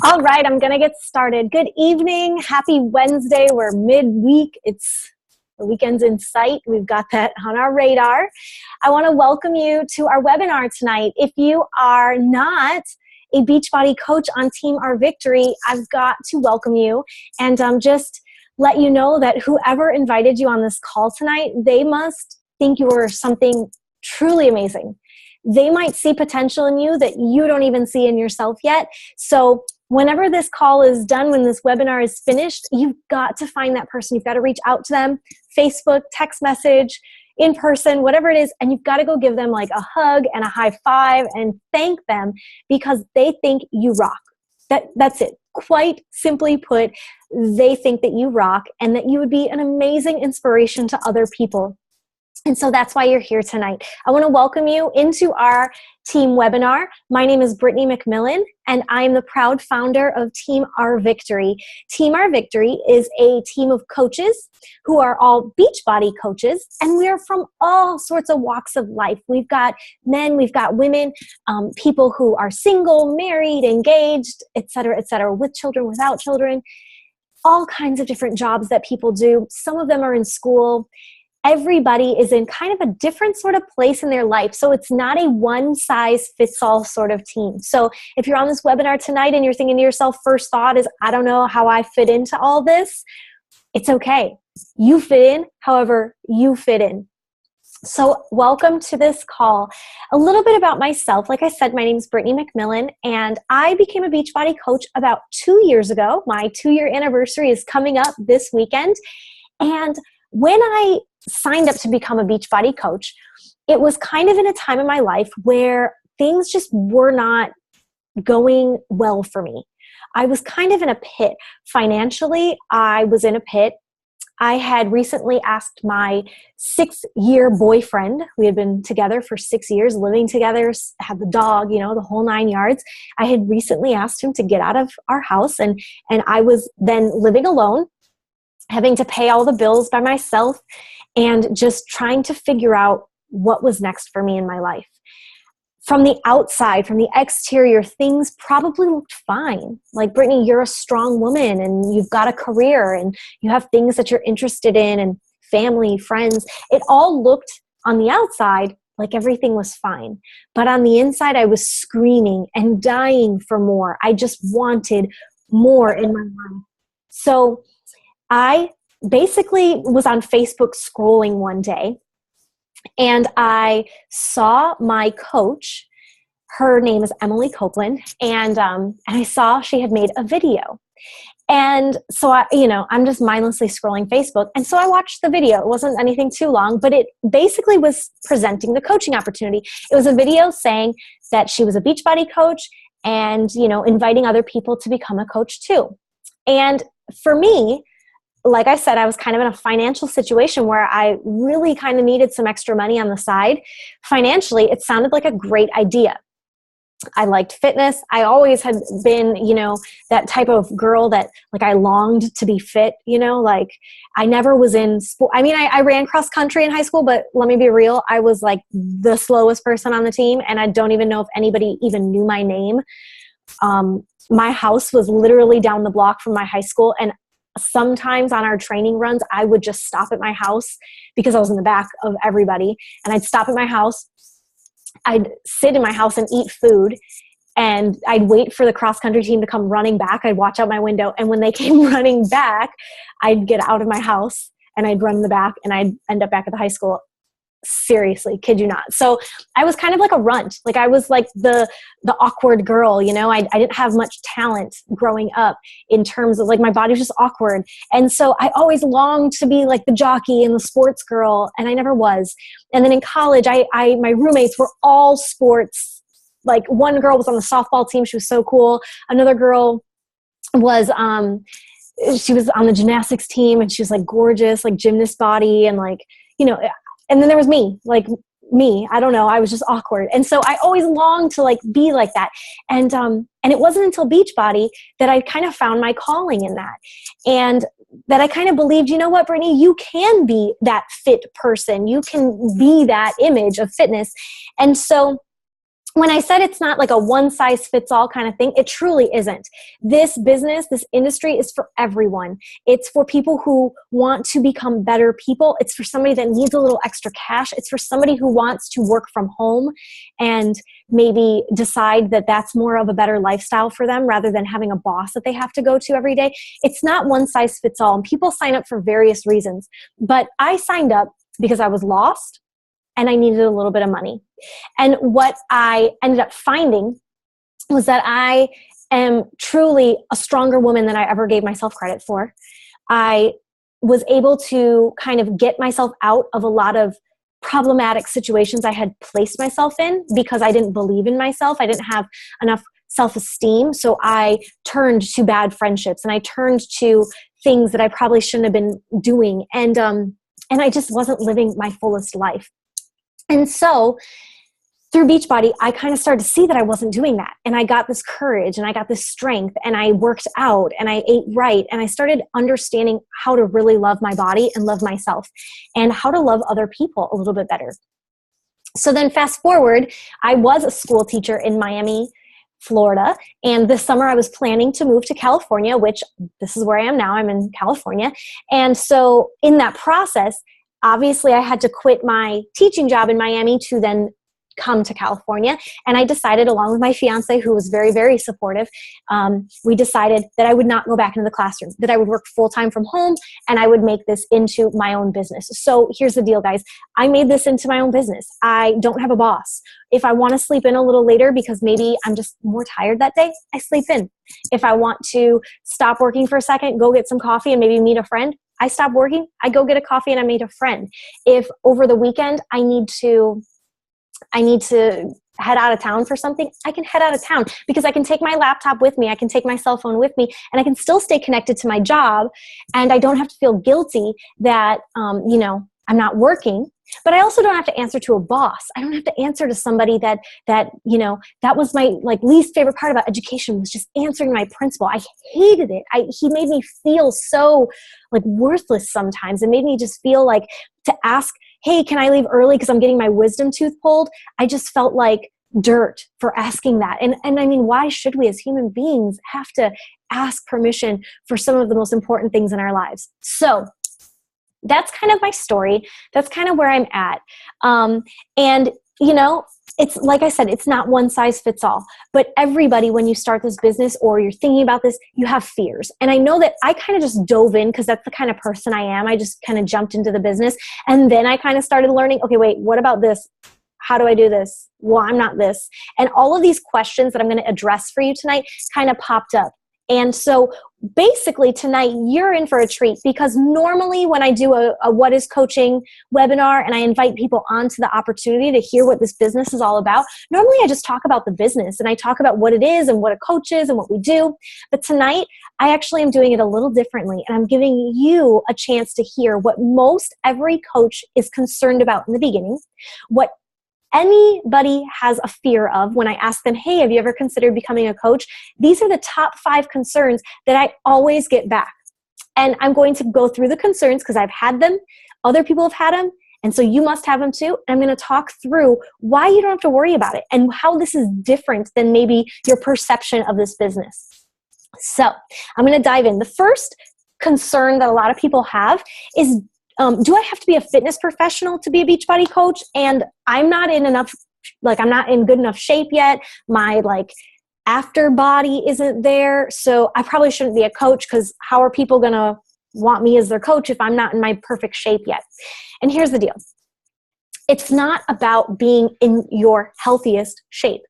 All right, I'm going to get started. Good evening. Happy Wednesday. We're midweek. The weekend's in sight. We've got that on our radar. I want to welcome you to our webinar tonight. If you are not a Beachbody coach on Team Our Victory, I've got to welcome you and just let you know that whoever invited you on this call tonight, they must think you are something truly amazing. They might see potential in you that you don't even see in yourself yet. So whenever this call is done, when this webinar is finished, you've got to find that person. You've got to reach out to them, Facebook, text message, in person, whatever it is, and you've got to go give them like a hug and a high five and thank them because they think you rock. That's it. Quite simply put, they think that you rock and that you would be an amazing inspiration to other people. And so that's why you're here tonight. I want to welcome you into our team webinar. My name is Brittany McMillan, and I am the proud founder of Team Our Victory. Team Our Victory is a team of coaches who are all Beachbody coaches, and we are from all sorts of walks of life. We've got men, we've got women, people who are single, married, engaged, et cetera, with children, without children, all kinds of different jobs that people do. Some of them are in school. Everybody is in kind of a different sort of place in their life. So it's not a one-size-fits-all sort of team. So if you're on this webinar tonight and you're thinking to yourself, first thought is, I don't know how I fit into all this, it's okay. You fit in however you fit in. So welcome to this call. A little bit about myself. Like I said, my name is Brittany McMillan, and I became a Beachbody coach about 2 years ago. My 2-year anniversary is coming up this weekend. And when I signed up to become a Beachbody coach, it was kind of in a time in my life where things just were not going well for me. I was kind of in a pit. Financially, I was in a pit. I had recently asked my 6-year boyfriend, we had been together for 6 years, living together, had the dog, the whole 9 yards. I had recently asked him to get out of our house, and I was then living alone, having to pay all the bills by myself and just trying to figure out what was next for me in my life. From the outside, from the exterior, things probably looked fine. Like, Brittany, you're a strong woman and you've got a career and you have things that you're interested in and family, friends. It all looked on the outside like everything was fine. But on the inside, I was screaming and dying for more. I just wanted more in my life. So I basically was on Facebook scrolling one day, and I saw my coach. Her name is Emily Copeland, and I saw she had made a video. And so I'm just mindlessly scrolling Facebook, and so I watched the video. It wasn't anything too long, but it basically was presenting the coaching opportunity. It was a video saying that she was a Beachbody coach and, inviting other people to become a coach too. And for me, like I said, I was kind of in a financial situation where I really kind of needed some extra money on the side. Financially, it sounded like a great idea. I liked fitness. I always had been, that type of girl that I longed to be fit, I never was in sport. I mean, I ran cross country in high school, but let me be real. I was like the slowest person on the team. And I don't even know if anybody even knew my name. My house was literally down the block from my high school. And sometimes on our training runs, I would just stop at my house because I was in the back of everybody. And I'd stop at my house. I'd sit in my house and eat food. And I'd wait for the cross-country team to come running back. I'd watch out my window. And when they came running back, I'd get out of my house and I'd run in the back and I'd end up back at the high school. Seriously, kid you not. So I was kind of like a runt. Like, I was like the awkward girl, I didn't have much talent growing up in terms of my body was just awkward. And so I always longed to be like the jockey and the sports girl, and I never was. And then in college, my roommates were all sports. Like, one girl was on the softball team. She was so cool. Another girl was, she was on the gymnastics team, and she was like gorgeous, like gymnast body, and and then there was me, I don't know. I was just awkward. And so I always longed to be like that. And it wasn't until Beachbody that I kind of found my calling in that. And that I kind of believed, you know what, Brittany, you can be that fit person. You can be that image of fitness. And so when I said it's not like a one size fits all kind of thing, it truly isn't. This business, this industry is for everyone. It's for people who want to become better people. It's for somebody that needs a little extra cash. It's for somebody who wants to work from home and maybe decide that that's more of a better lifestyle for them rather than having a boss that they have to go to every day. It's not one size fits all. And people sign up for various reasons. But I signed up because I was lost and I needed a little bit of money. And what I ended up finding was that I am truly a stronger woman than I ever gave myself credit for. I was able to kind of get myself out of a lot of problematic situations I had placed myself in because I didn't believe in myself. I didn't have enough self-esteem. So I turned to bad friendships and I turned to things that I probably shouldn't have been doing. And I just wasn't living my fullest life. And so through Beachbody, I kind of started to see that I wasn't doing that. And I got this courage and I got this strength and I worked out and I ate right. And I started understanding how to really love my body and love myself and how to love other people a little bit better. So then fast forward, I was a school teacher in Miami, Florida. And this summer I was planning to move to California, which this is where I am now. I'm in California. And so in that process, obviously I had to quit my teaching job in Miami to then come to California. And I decided, along with my fiance, who was very, very supportive, we decided that I would not go back into the classroom, that I would work full-time from home and I would make this into my own business. So here's the deal, guys. I made this into my own business. I don't have a boss. If I want to sleep in a little later because maybe I'm just more tired that day, I sleep in. If I want to stop working for a second, go get some coffee and maybe meet a friend, I stop working, I go get a coffee and I meet a friend. If over the weekend I need to head out of town for something, I can head out of town because I can take my laptop with me. I can take my cell phone with me and I can still stay connected to my job. And I don't have to feel guilty that, I'm not working, but I also don't have to answer to a boss. I don't have to answer to somebody that was my least favorite part about education was just answering my principal. I hated it. He made me feel so worthless sometimes. It made me just feel like to ask, hey, can I leave early because I'm getting my wisdom tooth pulled? I just felt like dirt for asking that. And I mean, why should we as human beings have to ask permission for some of the most important things in our lives? So that's kind of my story. That's kind of where I'm at. It's like I said, it's not one size fits all, but everybody, when you start this business or you're thinking about this, you have fears. And I know that I kind of just dove in because that's the kind of person I am. I just kind of jumped into the business. And then I kind of started learning, okay, wait, what about this? How do I do this? Well, I'm not this. And all of these questions that I'm going to address for you tonight kind of popped up. And so basically tonight you're in for a treat because normally when I do a What is Coaching webinar and I invite people onto the opportunity to hear what this business is all about, normally I just talk about the business and I talk about what it is and what a coach is and what we do. But tonight I actually am doing it a little differently and I'm giving you a chance to hear what most every coach is concerned about in the beginning, what anybody has a fear of when I ask them, hey, have you ever considered becoming a coach? These are the top 5 concerns that I always get back. And I'm going to go through the concerns because I've had them, other people have had them, and so you must have them too. And I'm going to talk through why you don't have to worry about it and how this is different than maybe your perception of this business. So I'm going to dive in. The first concern that a lot of people have is, do I have to be a fitness professional to be a Beachbody coach? And I'm not in good enough shape yet. My after body isn't there. So I probably shouldn't be a coach because how are people going to want me as their coach if I'm not in my perfect shape yet? And here's the deal. It's not about being in your healthiest shape.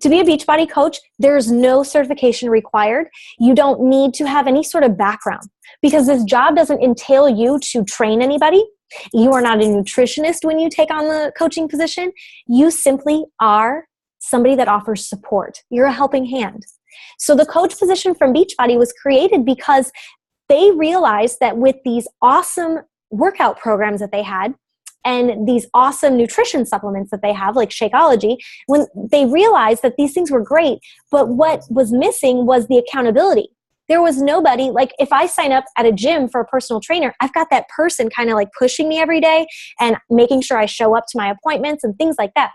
To be a Beachbody coach, there's no certification required. You don't need to have any sort of background because this job doesn't entail you to train anybody. You are not a nutritionist when you take on the coaching position. You simply are somebody that offers support. You're a helping hand. So the coach position from Beachbody was created because they realized that with these awesome workout programs that they had, and these awesome nutrition supplements that they have, like Shakeology, when they realized that these things were great, but what was missing was the accountability. There was nobody, if I sign up at a gym for a personal trainer, I've got that person kind of pushing me every day and making sure I show up to my appointments and things like that.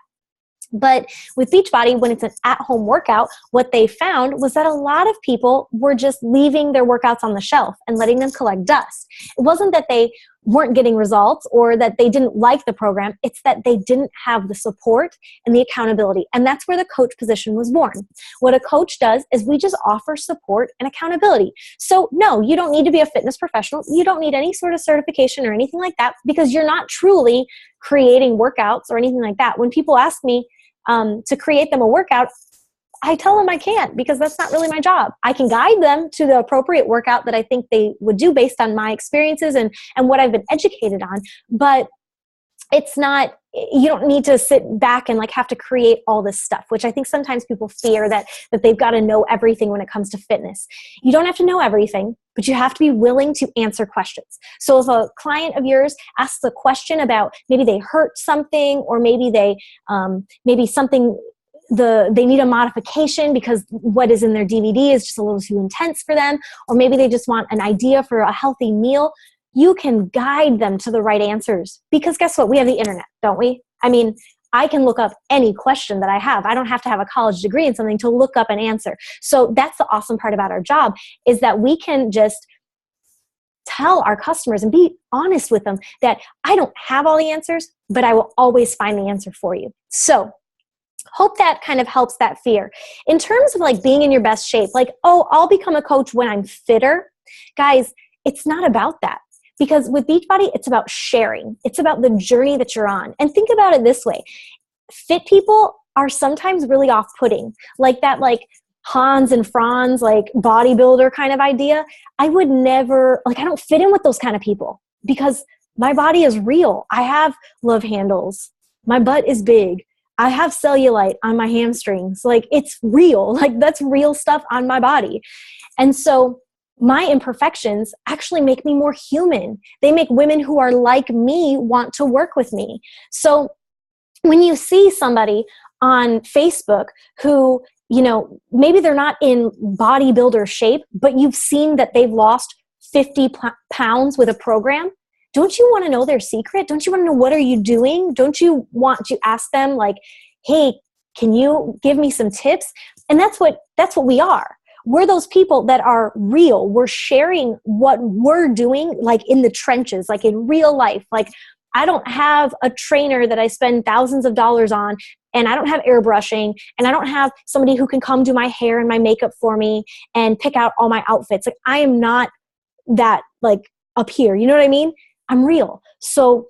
But with Beachbody, when it's an at-home workout, what they found was that a lot of people were just leaving their workouts on the shelf and letting them collect dust. It wasn't that they weren't getting results or that they didn't like the program. It's that they didn't have the support and the accountability. And that's where the coach position was born. What a coach does is we just offer support and accountability. So no, you don't need to be a fitness professional. You don't need any sort of certification or anything like that, because you're not truly creating workouts or anything like that. When people ask me to create them a workout, I tell them I can't, because that's not really my job. I can guide them to the appropriate workout that I think they would do based on my experiences and what I've been educated on. But it's not, you don't need to sit back and like have to create all this stuff, which I think sometimes people fear that they've got to know everything when it comes to fitness. You don't have to know everything, but you have to be willing to answer questions. So if a client of yours asks a question about maybe they hurt something, or maybe they, maybe something, they need a modification because what is in their DVD is just a little too intense for them, or maybe they just want an idea for a healthy meal, you can guide them to the right answers. Because guess what? We have the internet, don't we? I mean, I can look up any question that I have. I don't have to have a college degree in something to look up an answer. So that's the awesome part about our job, is that we can just tell our customers and be honest with them that I don't have all the answers, but I will always find the answer for you. So hope that kind of helps that fear. In terms of like being in your best shape, like, oh, I'll become a coach when I'm fitter. Guys, it's not about that. Because with Beachbody, it's about sharing. It's about the journey that you're on. And think about it this way. Fit people are sometimes really off-putting. Like that like Hans and Franz, like bodybuilder kind of idea. I would never, like I don't fit in with those kind of people, because my body is real. I have love handles. My butt is big. I have cellulite on my hamstrings. Like it's real. Like that's real stuff on my body. And so my imperfections actually make me more human. They make women who are like me want to work with me. So when you see somebody on Facebook who, you know, maybe they're not in bodybuilder shape, but you've seen that they've lost 50 pounds with a program, don't you want to know their secret? Don't you want to know, what are you doing? Don't you want to ask them like, hey, can you give me some tips? And that's what we are. We're those people that are real. We're sharing what we're doing, like in the trenches, like in real life. Like I don't have a trainer that I spend thousands of dollars on, and I don't have airbrushing, and I don't have somebody who can come do my hair and my makeup for me and pick out all my outfits. Like I am not that like up here. You know what I mean? I'm real. So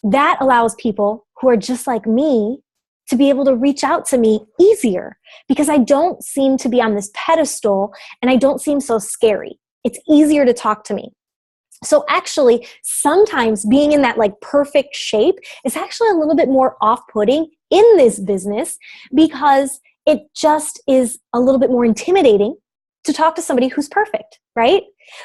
that allows people who are just like me to be able to reach out to me easier, because I don't seem to be on this pedestal and I don't seem so scary. It's easier to talk to me. So actually, sometimes being in that like perfect shape is actually a little bit more off-putting in this business, because it just is a little bit more intimidating to talk to somebody who's perfect, right?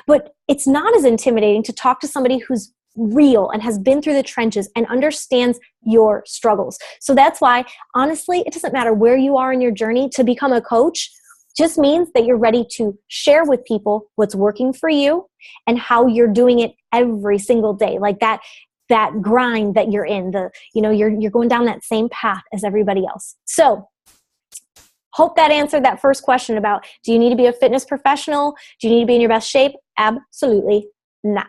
But it's not as intimidating to talk to somebody who's real and has been through the trenches and understands your struggles. So that's why, honestly, it doesn't matter where you are in your journey. To become a coach just means that you're ready to share with people what's working for you and how you're doing it every single day. Like that grind that you're in, you're going down that same path as everybody else. So hope that answered that first question about, do you need to be a fitness professional? Do you need to be in your best shape? Absolutely not.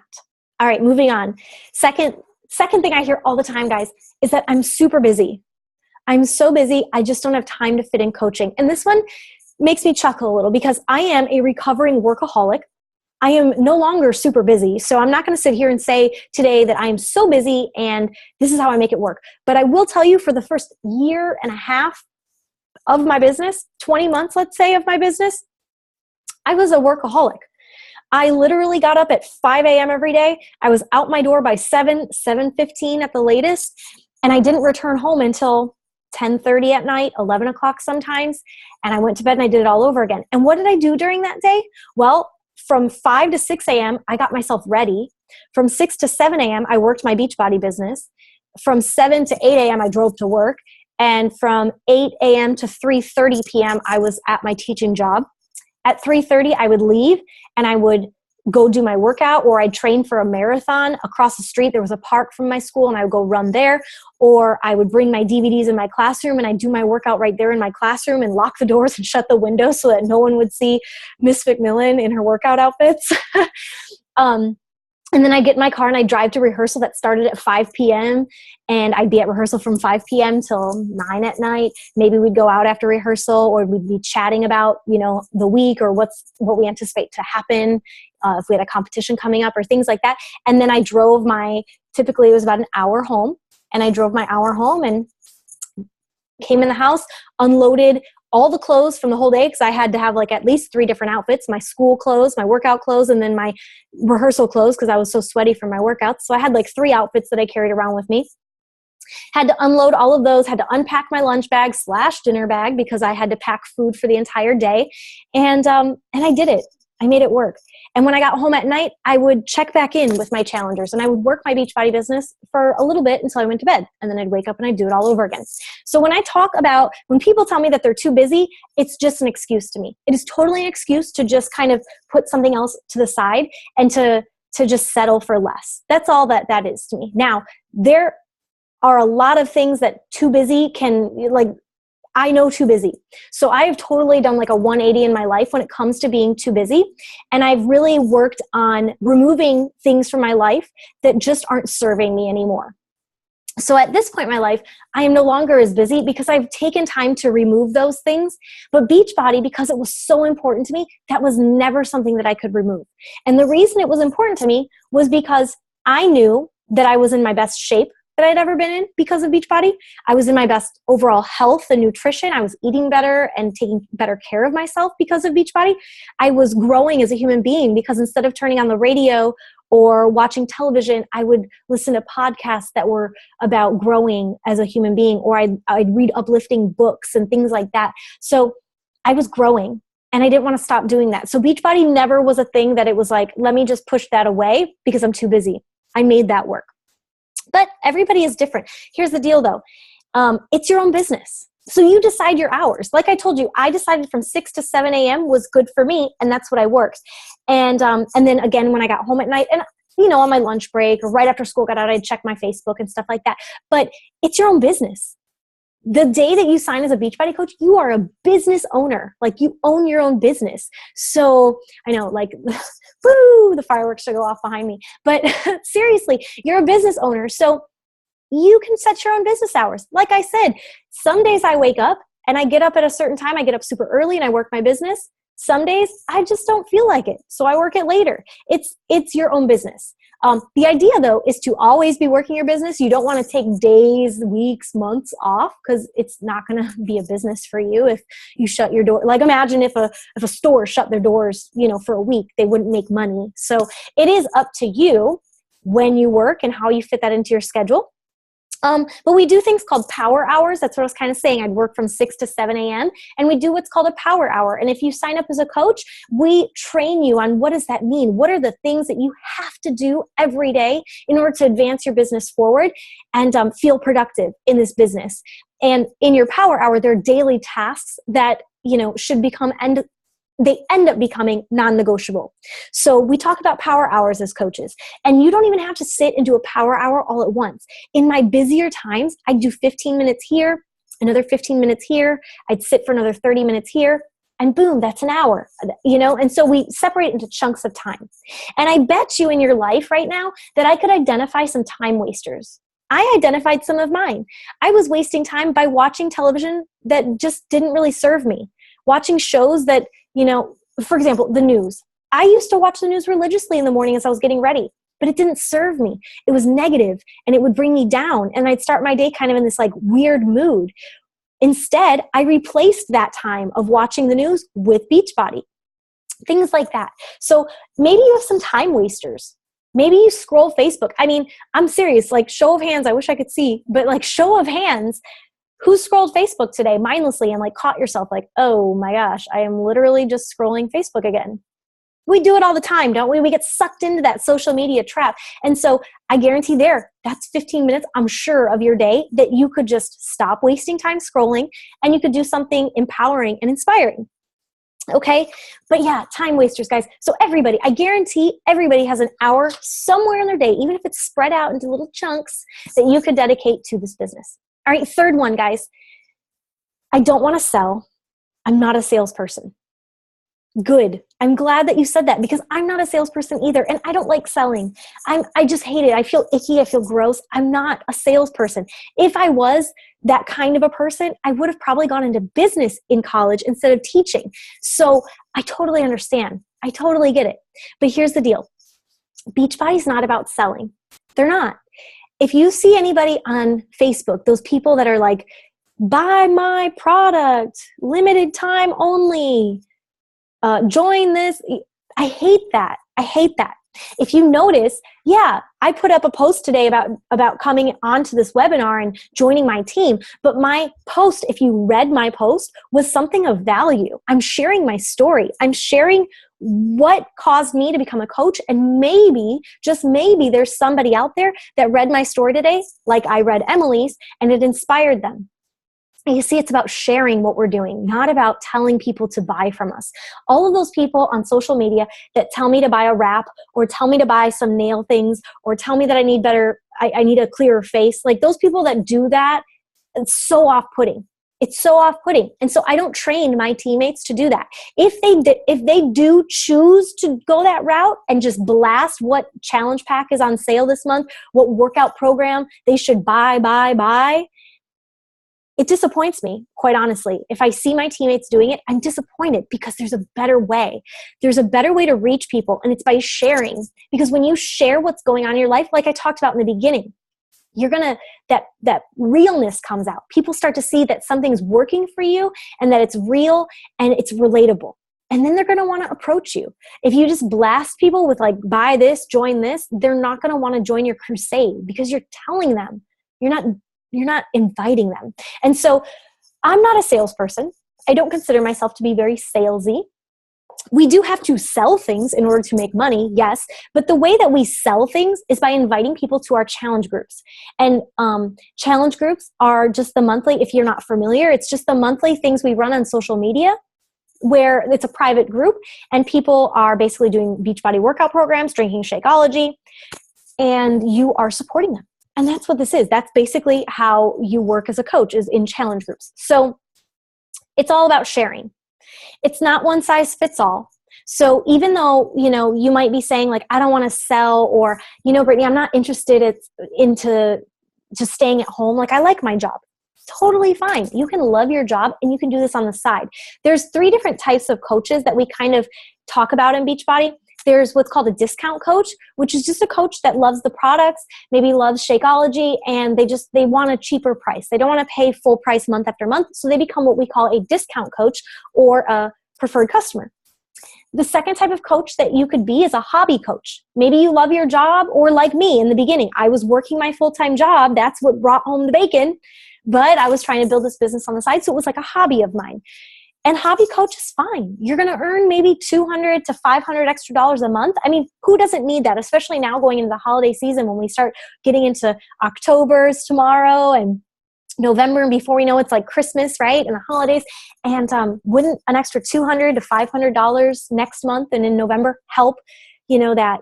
All right, moving on. Second thing I hear all the time, guys, is that I'm super busy. I'm so busy, I just don't have time to fit in coaching. And this one makes me chuckle a little, because I am a recovering workaholic. I am no longer super busy. So I'm not going to sit here and say today that I am so busy and this is how I make it work. But I will tell you, for the first year and a half of my business, 20 months, let's say, of my business, I was a workaholic. I literally got up at 5 a.m. every day. I was out my door by 7:15 at the latest, and I didn't return home until 10:30 at night, 11 o'clock sometimes, and I went to bed and I did it all over again. And what did I do during that day? Well, from 5 to 6 a.m., I got myself ready. From 6 to 7 a.m., I worked my Beachbody business. From 7 to 8 a.m., I drove to work. And from 8 a.m. to 3:30 p.m., I was at my teaching job. At 3:30, I would leave and I would go do my workout, or I'd train for a marathon across the street. There was a park from my school and I would go run there, or I would bring my DVDs in my classroom and I'd do my workout right there in my classroom and lock the doors and shut the windows so that no one would see Miss McMillan in her workout outfits. And then I'd get in my car and I'd drive to rehearsal that started at 5 p.m. and I'd be at rehearsal from 5 p.m. till 9 at night. Maybe we'd go out after rehearsal, or we'd be chatting about, the week or what we anticipate to happen, if we had a competition coming up or things like that. And then I drove typically it was about an hour home, and I drove my hour home and came in the house, unloaded all the clothes from the whole day, because I had to have like at least 3 different outfits: my school clothes, my workout clothes, and then my rehearsal clothes, because I was so sweaty from my workouts. So I had like 3 outfits that I carried around with me. Had to unload all of those, had to unpack my lunch bag / dinner bag, because I had to pack food for the entire day. And I did it. I made it work. And when I got home at night, I would check back in with my challengers, and I would work my Beachbody business for a little bit until I went to bed. And then I'd wake up and I'd do it all over again. So when people tell me that they're too busy, it's just an excuse to me. It is totally an excuse to just kind of put something else to the side and to just settle for less. That's all that is to me. Now, there are a lot of things that too busy can, like, I know too busy. So I've totally done like a 180 in my life when it comes to being too busy. And I've really worked on removing things from my life that just aren't serving me anymore. So at this point in my life, I am no longer as busy because I've taken time to remove those things. But Beachbody, because it was so important to me, that was never something that I could remove. And the reason it was important to me was because I knew that I was in my best shape that I'd ever been in because of Beachbody. I was in my best overall health and nutrition. I was eating better and taking better care of myself because of Beachbody. I was growing as a human being because instead of turning on the radio or watching television, I would listen to podcasts that were about growing as a human being, or I'd read uplifting books and things like that. So I was growing, and I didn't want to stop doing that. So Beachbody never was a thing that it was like, let me just push that away because I'm too busy. I made that work. But everybody is different. Here's the deal though. It's your own business. So you decide your hours. Like I told you, I decided from 6 to 7 a.m. was good for me, and that's what I worked. And then again, when I got home at night, and on my lunch break or right after school got out, I'd check my Facebook and stuff like that. But it's your own business. The day that you sign as a Beachbody coach, you are a business owner. Like, you own your own business. So I know, like, woo, the fireworks should go off behind me. But seriously, you're a business owner. So you can set your own business hours. Like I said, some days I wake up and I get up at a certain time. I get up super early and I work my business. Some days I just don't feel like it, so I work it later. It's your own business. The idea, though, is to always be working your business. You don't want to take days, weeks, months off, because it's not going to be a business for you if you shut your door. Like, imagine if a store shut their doors, for a week, they wouldn't make money. So it is up to you when you work and how you fit that into your schedule. But we do things called power hours. That's what I was kind of saying. I'd work from 6 to 7 a.m. and we do what's called a power hour. And if you sign up as a coach, we train you on what does that mean? What are the things that you have to do every day in order to advance your business forward and feel productive in this business? And in your power hour, there are daily tasks that, should become they end up becoming non-negotiable. So we talk about power hours as coaches, and you don't even have to sit and do a power hour all at once. In my busier times, I'd do 15 minutes here, another 15 minutes here. I'd sit for another 30 minutes here, and boom, that's an hour, and so we separate into chunks of time. And I bet you in your life right now that I could identify some time wasters. I identified some of mine. I was wasting time by watching television that just didn't really serve me. Watching shows that, for example, the news. I used to watch the news religiously in the morning as I was getting ready, but it didn't serve me. It was negative and it would bring me down, and I'd start my day kind of in this like weird mood. Instead, I replaced that time of watching the news with Beachbody. Things like that. So maybe you have some time wasters. Maybe you scroll Facebook. I mean, I'm serious, like, show of hands, I wish I could see, but like, show of hands, who scrolled Facebook today mindlessly and like caught yourself like, oh my gosh, I am literally just scrolling Facebook again? We do it all the time, don't we? We get sucked into that social media trap. And so I guarantee that's 15 minutes, I'm sure, of your day that you could just stop wasting time scrolling and you could do something empowering and inspiring. Okay. But yeah, time wasters, guys. So everybody, I guarantee everybody has an hour somewhere in their day, even if it's spread out into little chunks, that you could dedicate to this business. All right. Third one, guys. I don't want to sell. I'm not a salesperson. Good. I'm glad that you said that, because I'm not a salesperson either. And I don't like selling. I just hate it. I feel icky. I feel gross. I'm not a salesperson. If I was that kind of a person, I would have probably gone into business in college instead of teaching. So I totally understand. I totally get it. But here's the deal. Beachbody's not about selling. They're not. If you see anybody on Facebook, those people that are like, buy my product, limited time only, join this. I hate that. I hate that. If you notice, yeah, I put up a post today about coming onto this webinar and joining my team. But my post, if you read my post, was something of value. I'm sharing my story. I'm sharing what caused me to become a coach. And maybe, just maybe, there's somebody out there that read my story today, like I read Emily's, and it inspired them. You see, it's about sharing what we're doing, not about telling people to buy from us. All of those people on social media that tell me to buy a wrap, or tell me to buy some nail things, or tell me that I need better, I need a clearer face. Like those people that do that, it's so off-putting. It's so off-putting. And so I don't train my teammates to do that. If they do choose to go that route and just blast what challenge pack is on sale this month, what workout program they should buy, it disappoints me, quite honestly. If I see my teammates doing it, I'm disappointed, because there's a better way. There's a better way to reach people, and it's by sharing. Because when you share what's going on in your life, like I talked about in the beginning, you're gonna, that realness comes out. People start to see that something's working for you, and that it's real and it's relatable. And then they're gonna wanna approach you. If you just blast people with like, buy this, join this, they're not gonna wanna join your crusade, because you're telling them. You're not inviting them. And so I'm not a salesperson. I don't consider myself to be very salesy. We do have to sell things in order to make money, yes. But the way that we sell things is by inviting people to our challenge groups. And challenge groups are just the monthly, if you're not familiar, it's just the monthly things we run on social media, where it's a private group and people are basically doing Beachbody workout programs, drinking Shakeology, and you are supporting them. And that's what this is. That's basically how you work as a coach, is in challenge groups. So it's all about sharing. It's not one size fits all. So even though, you might be saying like, I don't want to sell, or, Brittany, I'm not interested into just staying at home. Like, I like my job. Totally fine. You can love your job and you can do this on the side. There's 3 different types of coaches that we kind of talk about in Beachbody. There's what's called a discount coach, which is just a coach that loves the products, maybe loves Shakeology, and they want a cheaper price. They don't want to pay full price month after month. So they become what we call a discount coach, or a preferred customer. The second type of coach that you could be is a hobby coach. Maybe you love your job, or like me in the beginning, I was working my full-time job. That's what brought home the bacon, but I was trying to build this business on the side. So it was like a hobby of mine. And hobby coach is fine. You're going to earn maybe $200 to $500 extra dollars a month. I mean, who doesn't need that? Especially now going into the holiday season, when we start getting into October's tomorrow and November, and before we know it's like Christmas, right? And the holidays. And wouldn't an extra $200 to $500 next month and in November help, that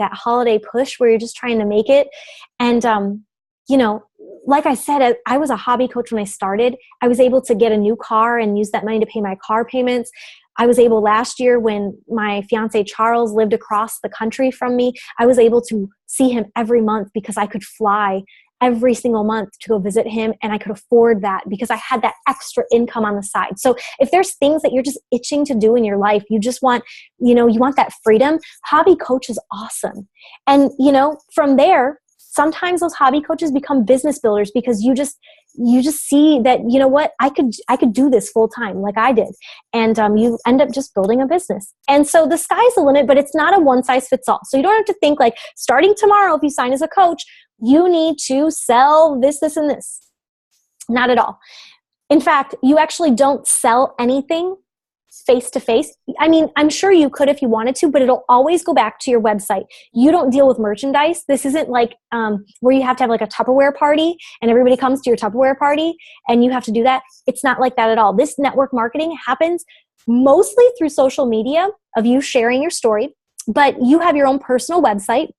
holiday push where you're just trying to make it? And, like I said, I was a hobby coach when I started. I was able to get a new car and use that money to pay my car payments. I was able last year, when my fiance Charles lived across the country from me, I was able to see him every month because I could fly every single month to go visit him, and I could afford that because I had that extra income on the side. So if there's things that you're just itching to do in your life, you just want, you want that freedom, hobby coach is awesome. And, from there, sometimes those hobby coaches become business builders, because you just see that, what, I could do this full time like I did. And you end up just building a business. And so the sky's the limit, but it's not a one size fits all. So you don't have to think like, starting tomorrow, if you sign as a coach, you need to sell this, this, and this. Not at all. In fact, you actually don't sell anything face to face. I mean, I'm sure you could if you wanted to, but it'll always go back to your website. You don't deal with merchandise. This isn't like where you have to have like a Tupperware party and everybody comes to your Tupperware party and you have to do that. It's not like that at all. This network marketing happens mostly through social media of you sharing your story, but you have your own personal website.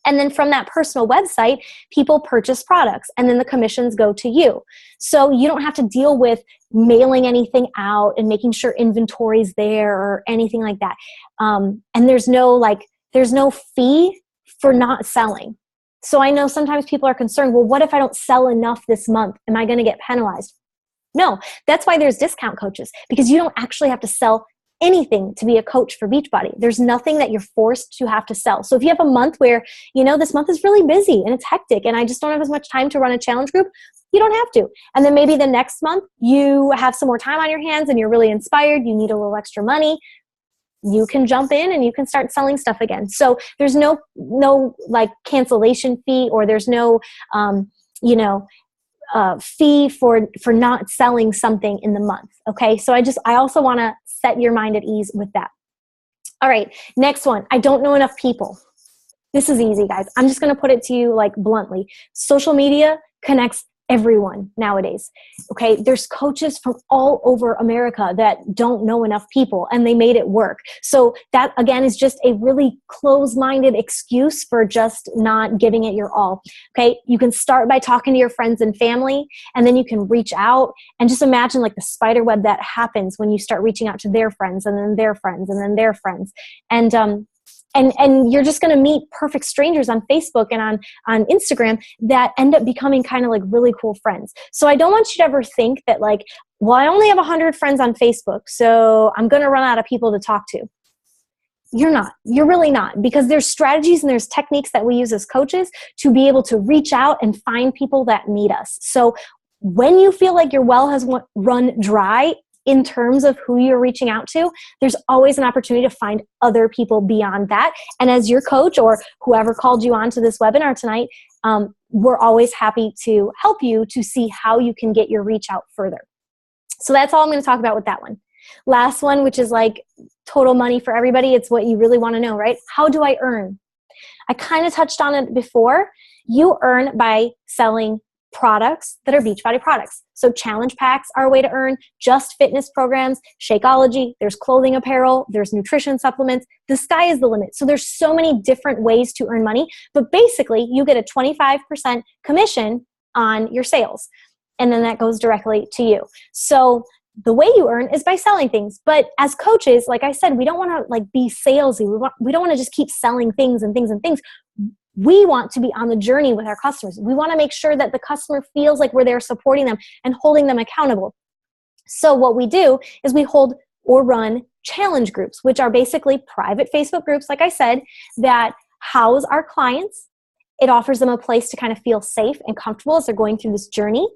And then from that personal website, people purchase products and then the commissions go to you. So you don't have to deal with mailing anything out and making sure inventory is there or anything like that. And there's no fee for not selling. So I know sometimes people are concerned, well, what if I don't sell enough this month? Am I going to get penalized? No, that's why there's discount coaches, because you don't actually have to sell anything to be a coach for Beachbody. There's nothing that you're forced to have to sell. So if you have a month where, this month is really busy and it's hectic and I just don't have as much time to run a challenge group, you don't have to. And then maybe the next month you have some more time on your hands and you're really inspired, you need a little extra money, you can jump in and you can start selling stuff again. So there's no like cancellation fee, or there's no, fee for not selling something in the month. Okay. So I also want to set your mind at ease with that. All right. Next one. I don't know enough people. This is easy, guys. I'm just going to put it to you like bluntly. Social media connects everyone nowadays. Okay. There's coaches from all over America that don't know enough people and they made it work. So that again is just a really closed-minded excuse for just not giving it your all. Okay. You can start by talking to your friends and family, and then you can reach out and just imagine like the spider web that happens when you start reaching out to their friends and then their friends and then their friends. And you're just going to meet perfect strangers on Facebook and on Instagram that end up becoming kind of like really cool friends. So I don't want you to ever think that like, well, I only have 100 friends on Facebook, so I'm going to run out of people to talk to. You're not. You're really not, because there's strategies and there's techniques that we use as coaches to be able to reach out and find people that need us. So when you feel like your well has run dry in terms of who you're reaching out to, there's always an opportunity to find other people beyond that. And as your coach or whoever called you on to this webinar tonight, we're always happy to help you to see how you can get your reach out further. So that's all I'm going to talk about with that one. Last one, which is like total money for everybody. It's what you really want to know, right? How do I earn? I kind of touched on it before. You earn by selling products that are Beachbody products. So challenge packs are a way to earn, Just Fitness programs, Shakeology, there's clothing apparel, there's nutrition supplements. The sky is the limit. So there's so many different ways to earn money, but basically you get a 25% commission on your sales. And then that goes directly to you. So the way you earn is by selling things. But as coaches, like I said, we don't want to like be salesy. We don't want to just keep selling things and things and things. We want to be on the journey with our customers. We want to make sure that the customer feels like we're there supporting them and holding them accountable. So what we do is we hold or run challenge groups, which are basically private Facebook groups, like I said, that house our clients. It offers them a place to kind of feel safe and comfortable as they're going through this journey.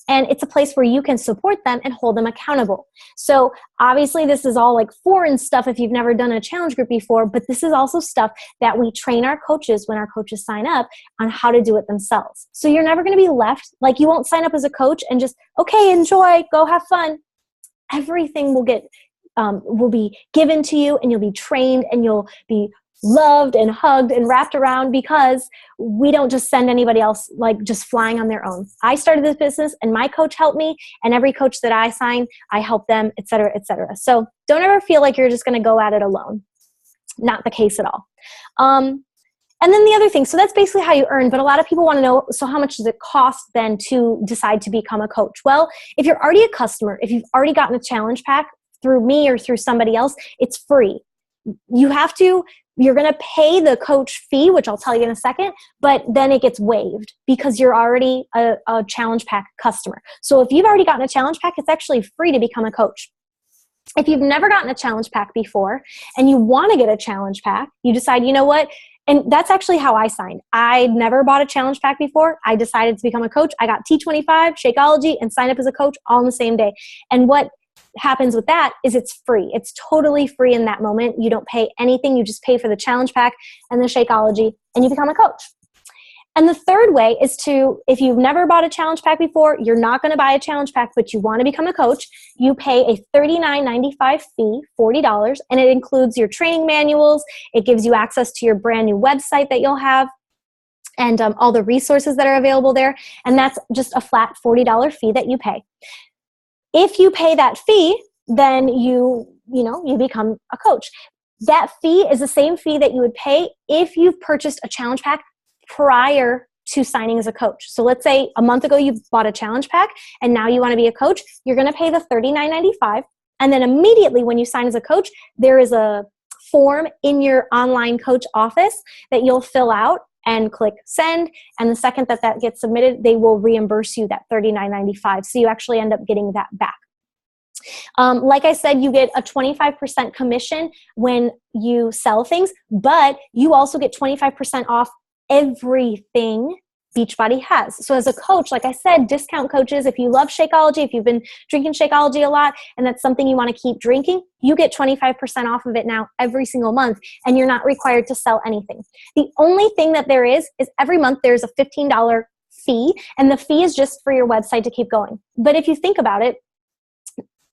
And it's a place where you can support them and hold them accountable. So obviously this is all like foreign stuff if you've never done a challenge group before, but this is also stuff that we train our coaches when our coaches sign up on how to do it themselves. So you're never going to be left, like you won't sign up as a coach and just, okay, enjoy, go have fun. Everything will be given to you, and you'll be trained, and you'll be loved and hugged and wrapped around, because we don't just send anybody else like just flying on their own. I started this business and my coach helped me, and every coach that I sign, I help them, et cetera, et cetera. So don't ever feel like you're just going to go at it alone. Not the case at all. And then the other thing, so that's basically how you earn, but a lot of people want to know, so how much does it cost then to decide to become a coach? Well, if you're already a customer, if you've already gotten a challenge pack through me or through somebody else, it's free. You're going to pay the coach fee, which I'll tell you in a second, but then it gets waived because you're already a challenge pack customer. So if you've already gotten a challenge pack, it's actually free to become a coach. If you've never gotten a challenge pack before and you want to get a challenge pack, you decide, you know what? And that's actually how I signed. I never bought a challenge pack before. I decided to become a coach. I got T25, Shakeology, and signed up as a coach all on the same day. And what happens with that is it's free. It's totally free in that moment. You don't pay anything. You just pay for the challenge pack and the Shakeology, and you become a coach. And the third way is to, if you've never bought a challenge pack before, you're not going to buy a challenge pack, but you want to become a coach, you pay a $39.95 fee, $40, and it includes your training manuals. It gives you access to your brand new website that you'll have, and all the resources that are available there. And that's just a flat $40 fee that you pay. If you pay that fee, then you become a coach. That fee is the same fee that you would pay if you've purchased a challenge pack prior to signing as a coach. So let's say a month ago you bought a challenge pack and now you want to be a coach, you're going to pay the $39.95. And then immediately when you sign as a coach, there is a form in your online coach office that you'll fill out and click send. And the second that gets submitted, they will reimburse you that $39.95. So you actually end up getting that back. Like I said, you get a 25% commission when you sell things, but you also get 25% off everything Beachbody has. So as a coach, like I said, discount coaches, if you love Shakeology, if you've been drinking Shakeology a lot and that's something you want to keep drinking, you get 25% off of it now every single month, and you're not required to sell anything. The only thing that there is every month there's a $15 fee, and the fee is just for your website to keep going. But if you think about it,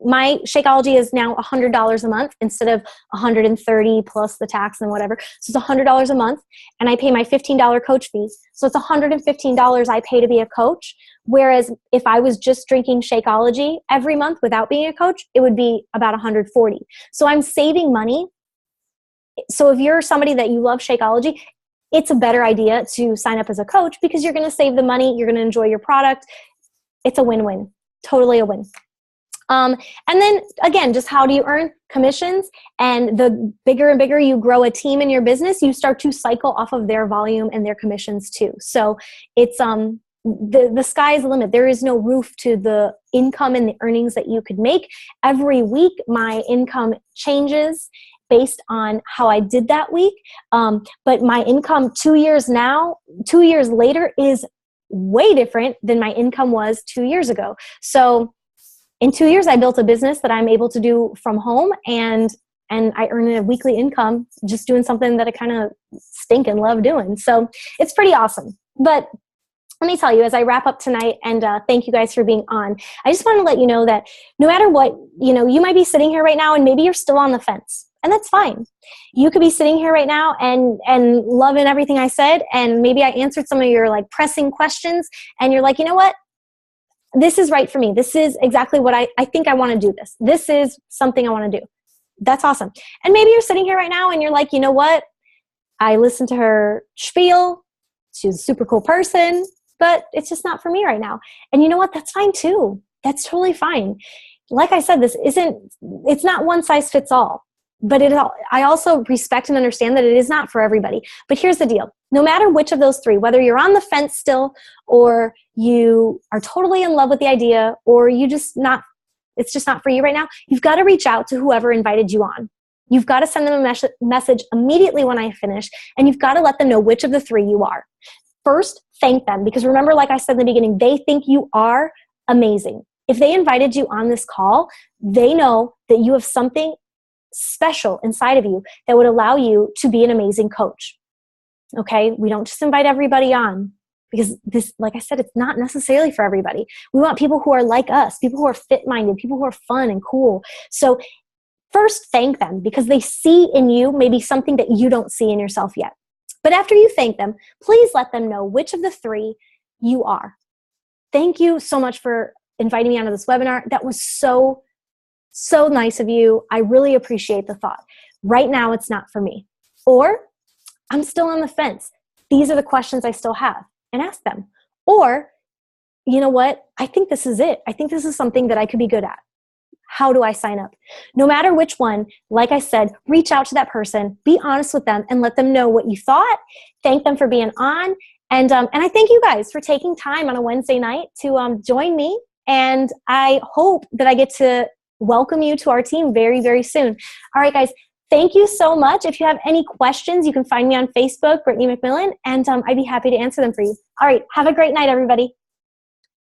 my Shakeology is now $100 a month instead of $130 plus the tax and whatever. So it's $100 a month, and I pay my $15 coach fee. So it's $115 I pay to be a coach. Whereas if I was just drinking Shakeology every month without being a coach, it would be about $140. So I'm saving money. So if you're somebody that you love Shakeology, it's a better idea to sign up as a coach because you're going to save the money. You're going to enjoy your product. It's a win-win. Totally a win. And then again, just how do you earn commissions? And the bigger and bigger you grow a team in your business, you start to cycle off of their volume and their commissions too. So it's the sky's the limit. There is no roof to the income and the earnings that you could make. Every week, my income changes based on how I did that week. But my income 2 years later is way different than my income was 2 years ago. So in 2 years, I built a business that I'm able to do from home, and I earn a weekly income just doing something that I kind of stink and love doing. So it's pretty awesome. But let me tell you, as I wrap up tonight, and thank you guys for being on, I just want to let you know that no matter what, you might be sitting here right now and maybe you're still on the fence, and that's fine. You could be sitting here right now and loving everything I said, and maybe I answered some of your like pressing questions, and you're like, you know what? This is right for me. This is exactly what I think I want to do this. This is something I want to do. That's awesome. And maybe you're sitting here right now and you're like, you know what? I listened to her spiel. She's a super cool person, but it's just not for me right now. And you know what? That's fine too. That's totally fine. Like I said, it's not one size fits all. But I also respect and understand that it is not for everybody. But here's the deal. No matter which of those three, whether you're on the fence still, or you are totally in love with the idea, or it's just not for you right now, you've got to reach out to whoever invited you on. You've got to send them a message immediately when I finish, and you've got to let them know which of the three you are. First, thank them, because remember, like I said in the beginning, they think you are amazing. If they invited you on this call, they know that you have something special inside of you that would allow you to be an amazing coach. Okay? We don't just invite everybody on because this, like I said, it's not necessarily for everybody. We want people who are like us, people who are fit-minded, people who are fun and cool. So first, thank them because they see in you maybe something that you don't see in yourself yet. But after you thank them, please let them know which of the three you are. Thank you so much for inviting me onto this webinar. That was so nice of you. I really appreciate the thought. Right now, it's not for me. Or I'm still on the fence. These are the questions I still have, and ask them. Or, you know what? I think this is it. I think this is something that I could be good at. How do I sign up? No matter which one, like I said, reach out to that person, be honest with them, and let them know what you thought. Thank them for being on. And I thank you guys for taking time on a Wednesday night to join me. And I hope that I get to welcome you to our team very, very soon. All right, guys, thank you so much. If you have any questions, you can find me on Facebook, Brittany McMillan, and I'd be happy to answer them for you. All right, have a great night, everybody.